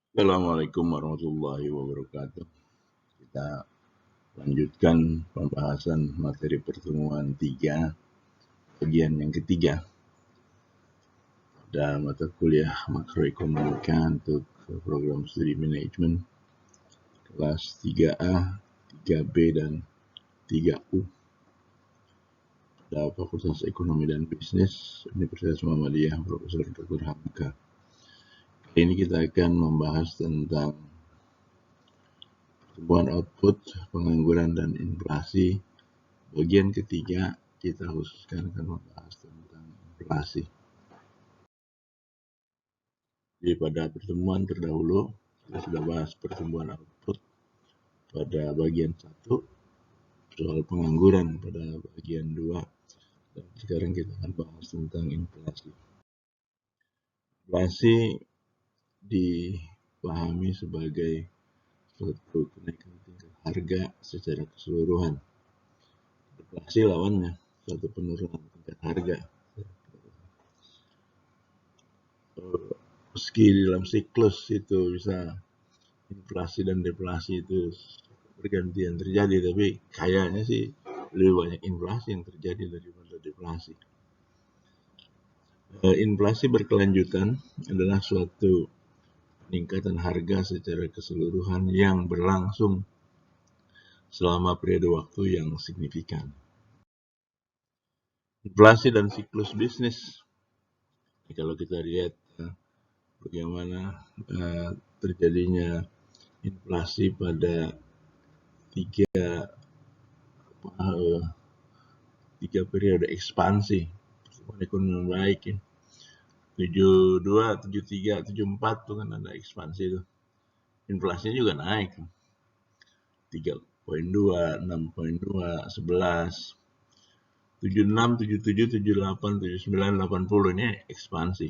Assalamualaikum warahmatullahi wabarakatuh. Kita lanjutkan pembahasan materi pertemuan 3, bagian yang ketiga. Pada mata kuliah makroekonomika untuk program studi manajemen kelas 3A, 3B, dan 3U. Pada Fakultas Ekonomi dan Bisnis Universitas Muhammadiyah Profesor Dr. Hamka. Kali ini kita akan membahas tentang pertumbuhan output, pengangguran, dan inflasi. Bagian ketiga kita khususkan akan membahas tentang inflasi. Jadi pada pertemuan terdahulu kita sudah bahas pertumbuhan output pada bagian 1, soal pengangguran pada bagian 2, dan sekarang kita akan bahas tentang inflasi. Inflasi dipahami sebagai suatu kenaikan tingkat harga secara keseluruhan. Inflasi lawannya suatu penurunan tingkat harga. Meski dalam siklus itu bisa inflasi dan deflasi itu bergantian terjadi, tapi kayaknya sih lebih banyak inflasi yang terjadi daripada deflasi. Inflasi berkelanjutan adalah suatu peningkatan harga secara keseluruhan yang berlangsung selama periode waktu yang signifikan. Inflasi dan siklus bisnis. Kalau kita lihat bagaimana terjadinya inflasi pada tiga periode ekspansi pertumbuhan ekonomi baik ya. 72, 73, 74 tuh kan ada ekspansi tuh. Inflasinya juga naik. 3,2, 6,2, 11, 76, 77, 78, 79, 80 ini ekspansi.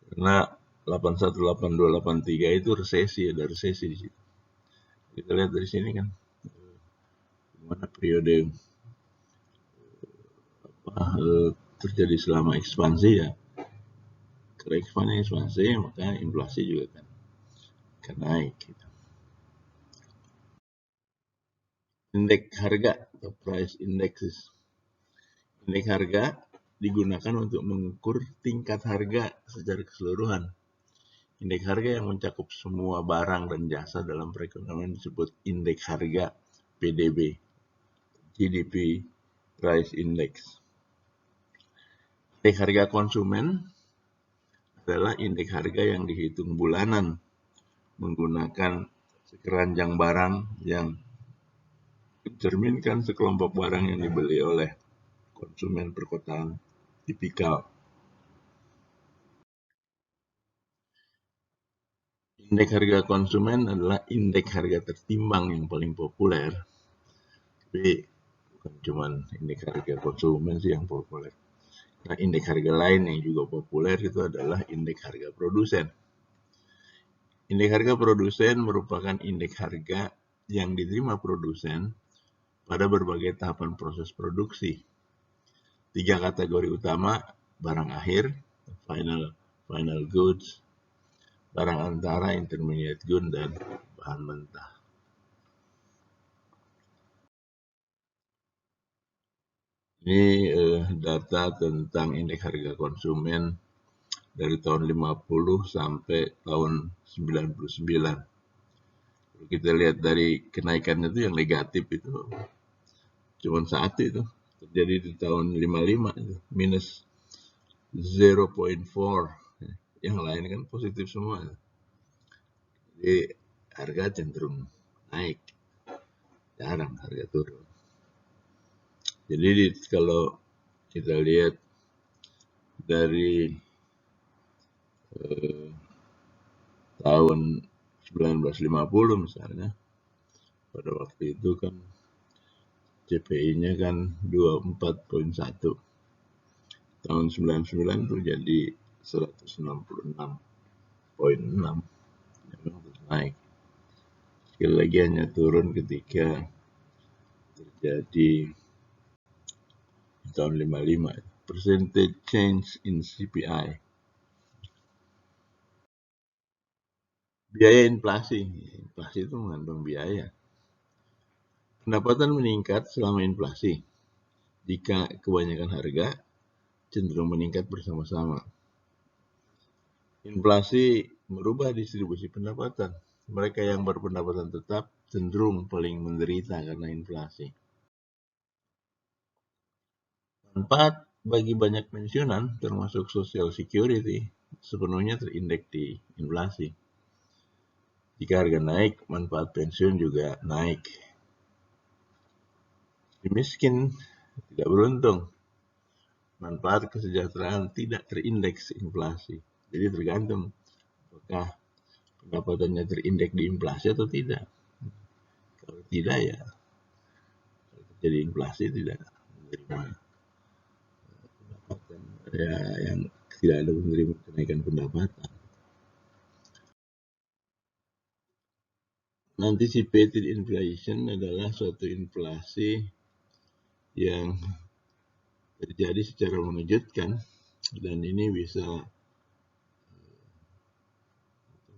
Karena 81, 82, 83 itu resesi, ada resesi di situ. Kita lihat dari sini kan mana periode terjadi selama ekspansi ya. Kalau ekspansi maka inflasi juga akan naik. Gitu. Indeks harga atau price indexes. Indeks harga digunakan untuk mengukur tingkat harga secara keseluruhan. Indeks harga yang mencakup semua barang dan jasa dalam perekonomian disebut indeks harga PDB, GDP Price Index. Indeks harga konsumen adalah indeks harga yang dihitung bulanan menggunakan sekeranjang barang yang mencerminkan sekelompok barang yang dibeli oleh konsumen perkotaan tipikal. Indeks harga konsumen adalah indeks harga tertimbang yang paling populer. Tapi bukan cuma indeks harga konsumen sih yang populer. Nah, indeks harga lain yang juga populer itu adalah indeks harga produsen. Indeks harga produsen merupakan indeks harga yang diterima produsen pada berbagai tahapan proses produksi. 3 kategori utama, barang akhir, final goods, barang antara, intermediate goods, dan bahan mentah. Ini data tentang indeks harga konsumen dari tahun 50 sampai tahun 99. Kalau kita lihat dari kenaikannya itu yang negatif itu cuma satu itu terjadi di tahun 55 itu minus 0,4. Yang lain kan positif semua. Jadi harga cenderung naik, jarang harga turun. Jadi kalau kita lihat dari tahun 1950 misalnya, pada waktu itu kan CPI-nya kan 24,1. Tahun 99 itu jadi 166,6. Memang terus naik. Sekali lagi hanya turun ketika terjadi di tahun 55. Percentage change in CPI. Biaya inflasi. Inflasi itu mengandung biaya. Pendapatan meningkat selama inflasi. Jika kebanyakan harga cenderung meningkat bersama-sama. Inflasi merubah distribusi pendapatan. Mereka yang berpendapatan tetap cenderung paling menderita karena inflasi. Manfaat bagi banyak pensiunan, termasuk Social Security, sepenuhnya terindeks di inflasi. Jika harga naik, manfaat pensiun juga naik. Si miskin tidak beruntung. Manfaat kesejahteraan tidak terindeks inflasi. Jadi tergantung apakah pendapatannya terindeks di inflasi atau tidak. Kalau tidak, ya jadi inflasi tidak menerima pendapatan, ya, yang tidak ada menerima kenaikan pendapatan. Anticipated inflation adalah suatu inflasi yang terjadi secara mengejutkan, dan ini bisa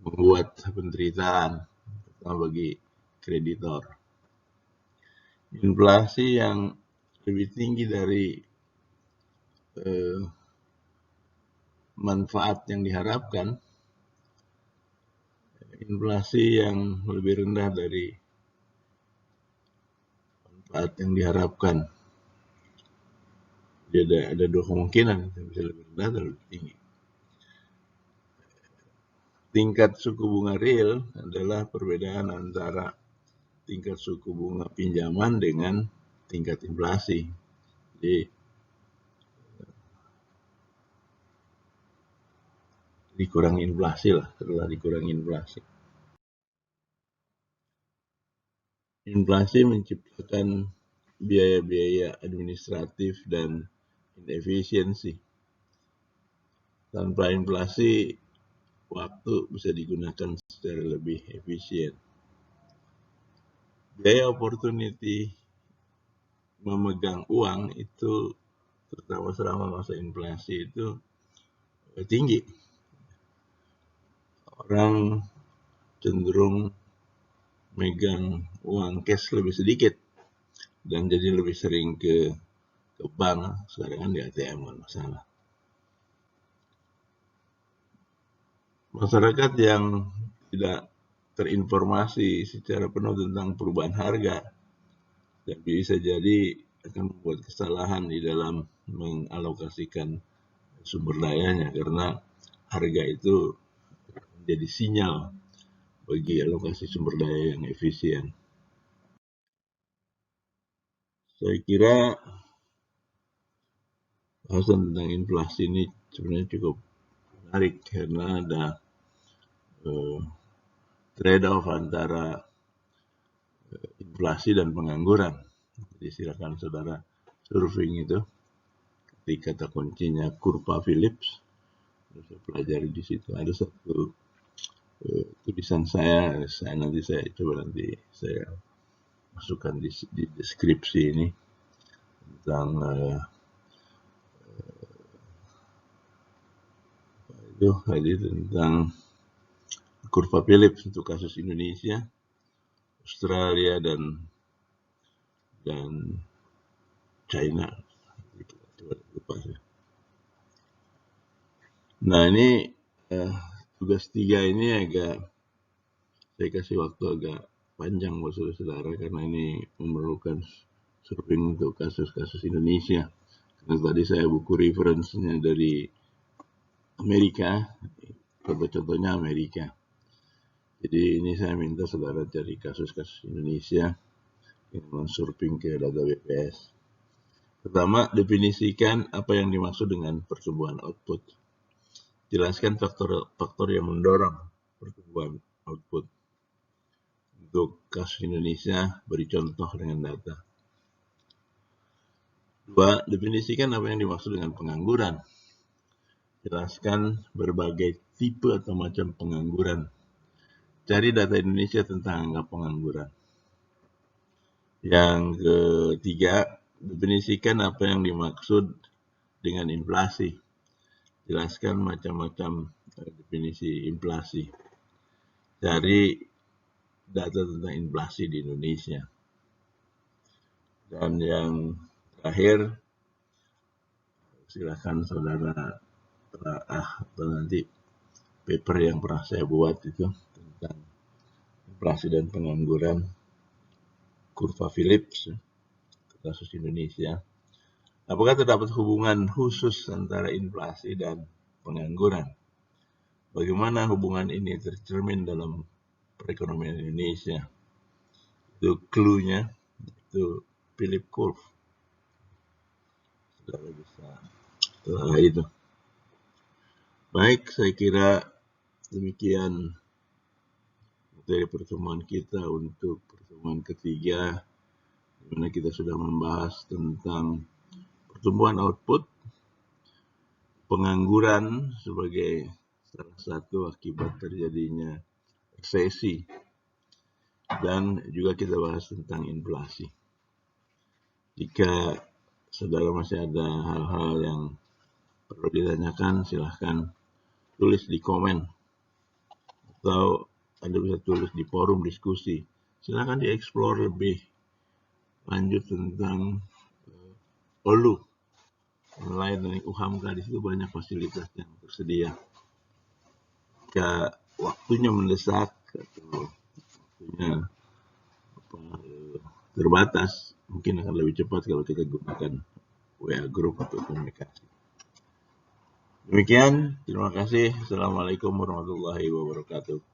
membuat penderitaan, terutama bagi kreditor. Inflasi yang lebih tinggi dari manfaat yang diharapkan, inflasi yang lebih rendah dari manfaat yang diharapkan. Jadi ada dua kemungkinan, bisa lebih rendah atau lebih tinggi. Tingkat suku bunga real adalah perbedaan antara tingkat suku bunga pinjaman dengan tingkat inflasi. Jadi dikurangi inflasi lah, setelah dikurangi inflasi. Inflasi menciptakan biaya-biaya administratif dan inefisiensi. Tanpa inflasi, waktu bisa digunakan secara lebih efisien. Biaya opportunity memegang uang itu, terutama selama masa inflasi, itu tinggi. Orang cenderung megang uang cash lebih sedikit dan jadi lebih sering ke bank. Sekarang kan di ATM kan masalah. Masyarakat yang tidak terinformasi secara penuh tentang perubahan harga dan bisa jadi akan membuat kesalahan di dalam mengalokasikan sumber dayanya, karena harga itu menjadi sinyal bagi alokasi sumber daya yang efisien. Saya kira bahasan tentang inflasi ini sebenarnya cukup menarik karena ada trade-off antara inflasi dan pengangguran. Jadi silakan saudara surfing itu, di kata kuncinya kurva Phillips. Saya pelajari di situ. Ada satu tulisan saya coba nanti saya masukkan di deskripsi ini tentang tentang kurva Phillips untuk kasus Indonesia, Australia dan China. Nah, ini tugas 3 ini saya kasih waktu agak panjang buat saudara-saudara karena ini memerlukan surfing untuk kasus-kasus Indonesia. Karena tadi saya buku referensinya dari Amerika, contoh-contohnya Amerika. Jadi ini saya minta saudara cari kasus-kasus Indonesia yang surfing ke data BPS. Pertama, definisikan apa yang dimaksud dengan pertumbuhan output. Jelaskan faktor yang mendorong pertumbuhan output. Untuk kasus Indonesia, beri contoh dengan data. 2. Definisikan apa yang dimaksud dengan pengangguran. Jelaskan berbagai tipe atau macam pengangguran. Cari data Indonesia tentang angka pengangguran. Yang ketiga, definisikan apa yang dimaksud dengan inflasi. Jelaskan macam-macam definisi inflasi. dari data tentang inflasi di Indonesia. Dan yang terakhir, silakan saudara atau nanti paper yang pernah saya buat itu tentang inflasi dan pengangguran, kurva Phillips, kasus Indonesia. Apakah terdapat hubungan khusus antara inflasi dan pengangguran? Bagaimana hubungan ini tercermin dalam perekonomian Indonesia? Itu clue-nya, itu Phillips Curve. Saudara bisa telah itu. Baik, saya kira demikian dari pertemuan kita untuk pertemuan ketiga, di mana kita sudah membahas tentang pertumbuhan output, pengangguran sebagai salah satu akibat terjadinya resesi, dan juga kita bahas tentang inflasi. Jika saudara masih ada hal-hal yang perlu ditanyakan, silahkan tulis di komen atau Anda bisa tulis di forum diskusi. Silahkan dieksplor lebih lanjut tentang OLU, Online Learning UHAMKA. Di situ banyak fasilitas yang tersedia. Jika waktunya mendesak atau waktunya terbatas, mungkin akan lebih cepat kalau kita gunakan WA Group untuk komunikasi. Demikian, terima kasih. Assalamualaikum warahmatullahi wabarakatuh.